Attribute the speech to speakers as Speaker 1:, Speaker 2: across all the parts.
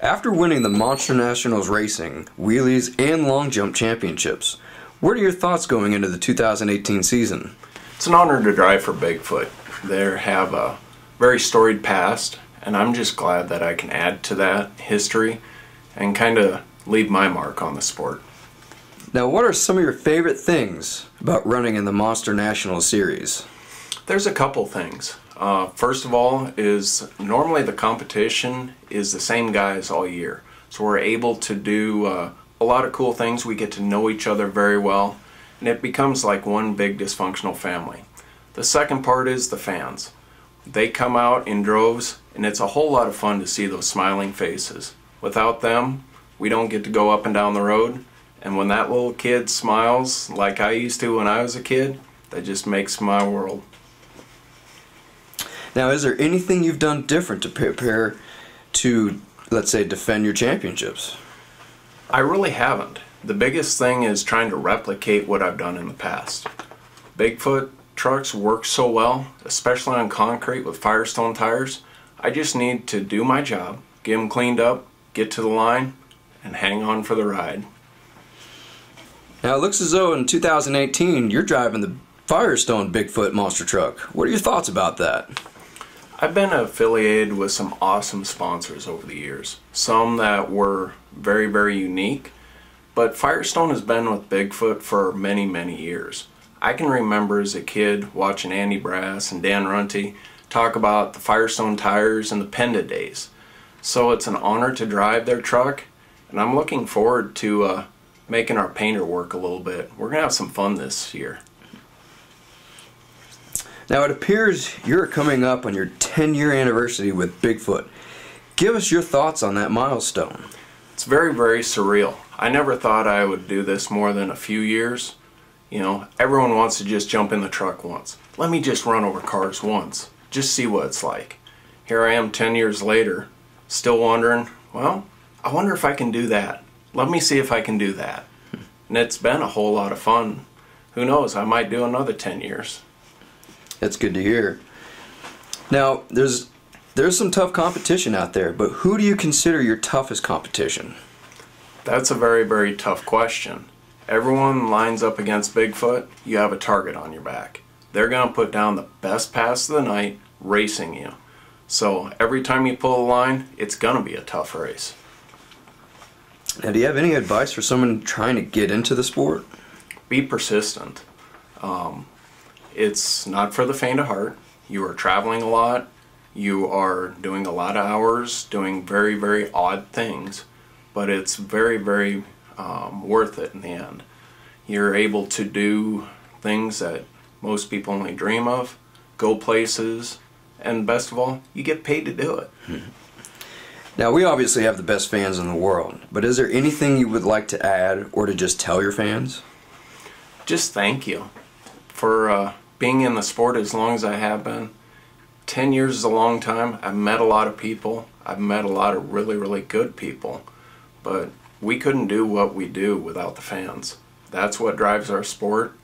Speaker 1: After winning the Monster Nationals Racing, Wheelies, and Long Jump Championships, what are your thoughts going into the 2018 season?
Speaker 2: It's an honor to drive for Bigfoot. They have a very storied past, and I'm just glad that I can add to that history and kind of leave my mark on the sport.
Speaker 1: Now, what are some of your favorite things about running in the Monster National Series?
Speaker 2: There's a couple things. First of all is normally the competition is the same guys all year. So we're able to do a lot of cool things. We get to know each other very well, and it becomes like one big dysfunctional family. The second part is the fans. They come out in droves, and it's a whole lot of fun to see those smiling faces. Without them, we don't get to go up and down the road, and when that little kid smiles like I used to when I was a kid, that just makes my world.
Speaker 1: Now, is there anything you've done different to prepare to, let's say, defend your championships?
Speaker 2: I really haven't. The biggest thing is trying to replicate what I've done in the past. Bigfoot trucks work so well, especially on concrete with Firestone tires. I just need to do my job, get them cleaned up, get to the line, and hang on for the ride.
Speaker 1: Now, it looks as though in 2018 you're driving the Firestone Bigfoot monster truck. What are your thoughts about that?
Speaker 2: I've been affiliated with some awesome sponsors over the years. Some that were very, very unique, but Firestone has been with Bigfoot for many, many years. I can remember as a kid watching Andy Brass and Dan Runte talk about the Firestone tires and the Penda days. So it's an honor to drive their truck, and I'm looking forward to making our painter work a little bit. We're going to have some fun this year.
Speaker 1: Now, it appears you're coming up on your 10-year anniversary with Bigfoot. Give us your thoughts on that milestone.
Speaker 2: It's very, very surreal. I never thought I would do this more than a few years. You know, everyone wants to just jump in the truck once. Let me just run over cars once. Just see what it's like. Here I am 10 years later, still wondering, well, I wonder if I can do that. Let me see if I can do that. And it's been a whole lot of fun. Who knows, I might do another 10 years.
Speaker 1: That's good to hear. Now, there's some tough competition out there, but who do you consider your toughest competition?
Speaker 2: That's a very, very tough question. Everyone lines up against Bigfoot, you have a target on your back. They're going to put down the best pass of the night racing you. So every time you pull a line, it's going to be a tough race.
Speaker 1: Now, do you have any advice for someone trying to get into the sport?
Speaker 2: Be persistent. It's not for the faint of heart. You are traveling a lot. You are doing a lot of hours, doing very, very odd things. But it's very, very worth it in the end. You're able to do things that most people only dream of, go places, and best of all, you get paid to do it.
Speaker 1: Now, we obviously have the best fans in the world, but is there anything you would like to add or to just tell your fans?
Speaker 2: Just thank you for being in the sport as long as I have been. 10 years is a long time. I've met a lot of people. I've met a lot of really, really good people. But we couldn't do what we do without the fans. That's what drives our sport,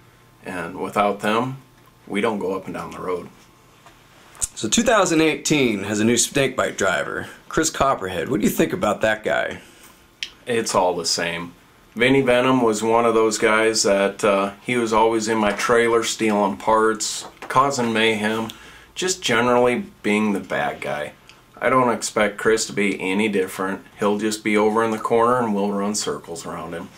Speaker 2: and without them, we don't go up and down the road.
Speaker 1: So 2018 has a new snakebite driver, Chris Copperhead. What do you think about that guy?
Speaker 2: It's all the same. Vinny Venom was one of those guys that he was always in my trailer stealing parts, causing mayhem, just generally being the bad guy. I don't expect Chris to be any different. He'll just be over in the corner and we'll run circles around him.